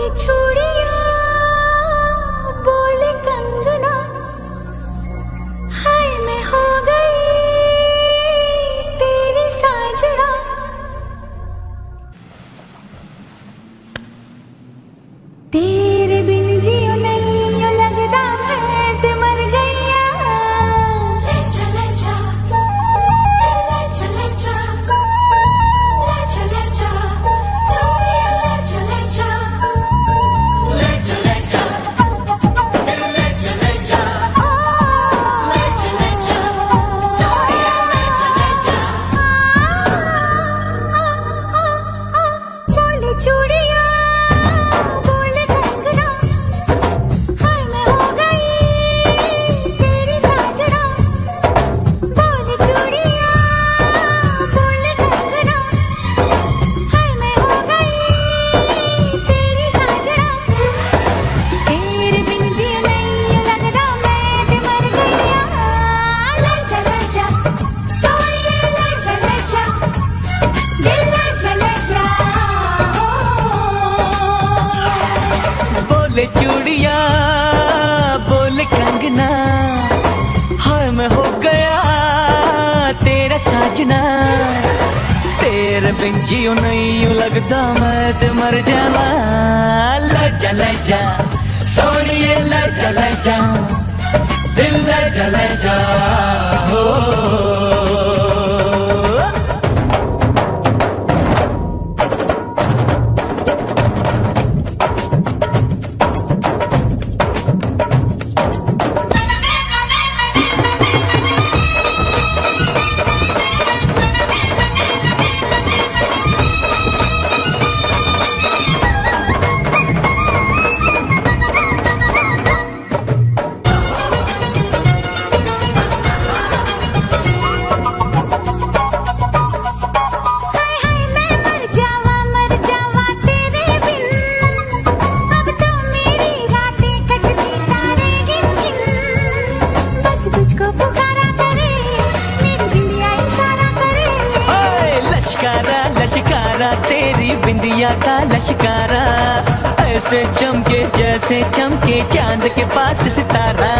बोले चूड़िया बोले कंगना, हाय मैं हो गई तेरी साजना। तेरे बिन जियो नहीं यो लगदा मैं ते मर गईया। ले चले जा, ले चले जा, ले चले जा, सोनिया ले चले जा, ले चले जा, ले चले जा, ले चले जा, सोनिया ले चले जा। बोले चूड़िया बोले कंगना, हाय मैं हो गई तेरी साजना। बोले चूड़िया बोले कंगना, हाय मैं हो गई तेरी साजना। तेरे बिन जियो नहीं लगदा मैं ते मर गईया। ले चले जा, सोनिया ले चले जा, दिल ले चले जा। बोले चूड़िया बोले कंगना, हाय मैं हो गया तेरा साजना। तेरे बिन जियो नहीं यूं लगदा मैं ते मर जावा। ले जा ले जा सोनिए ले जा ले जा, दिल ले जा ले जा हो। हाय हाय मैं मर जावा तेरे बिन। अब तो मेरी रातें कटती तारे गिन गिन। बस तुझको पुकारा करे मेरी बिंदिया इशारा करे। ओए लश्कारा लश्कारा तेरी बिंदिया का लश्कारा, ऐसे चमके जैसे चमके चांद के पास सितारा।